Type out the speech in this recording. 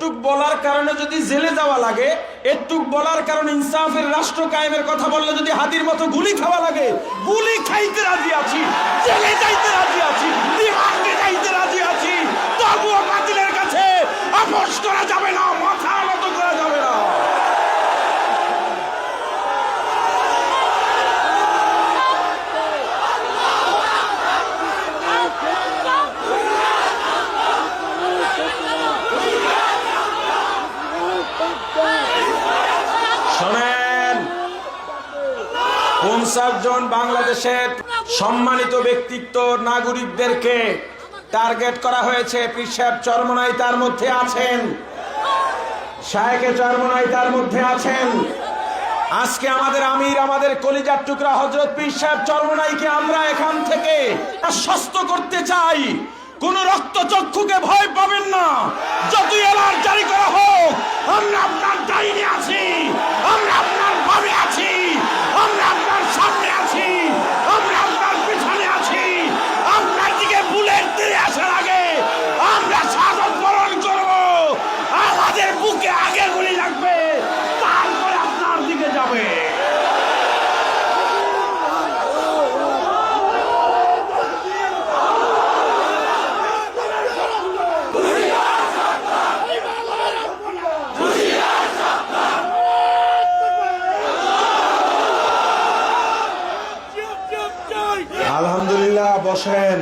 একটুক বলার কারণে যদি জেলে যাওয়া লাগে, একটুক বলার কারণে ইনসাফের রাষ্ট্র কায়েমের কথা বললে যদি হাতির মতো গুলি খাওয়া লাগে, গুলি খাইতে রাজি আছি, জেলে যাইতে রাজি আছি, রিমান্ডে যাইতে রাজি আছি, তবুও বাতিলের কাছে আপোষ করা যাবে না, মাথা নত করা যাবে না। শোনেন, 50 জন বাংলাদেশের সম্মানিত ব্যক্তিত্ব নাগরিকদেরকে টার্গেট করা হয়েছে। পীর সাহেব চরমনাই তার মধ্যে আছেন, শায়েখে চরমনাই তার মধ্যে আছেন। আজকে আমাদের আমির, আমাদের কলিজার টুকরা হযরত পীর সাহেব চরমনাইকে আমরা এখান থেকে আশ্বস্ত করতে চাই, কোন রক্তচক্ষুকে ভয় পাবেন না। যতই এলার জারি করা হোক, আমরা আপনার ডাইনে আছি, আমরা আপনার বামে আছি, আমরা আপনার সামনে আছি, আমরা আপনার পিছনে আছি। আপনার দিকে বুলেট তীরে আসার আগে আমরা শাহাদাত বরণ করব। আমাদের বুকে আগে গুলি লাগবে, তারপরে আপনার দিকে যাবে। আলহামদুলিল্লাহ, বসেন।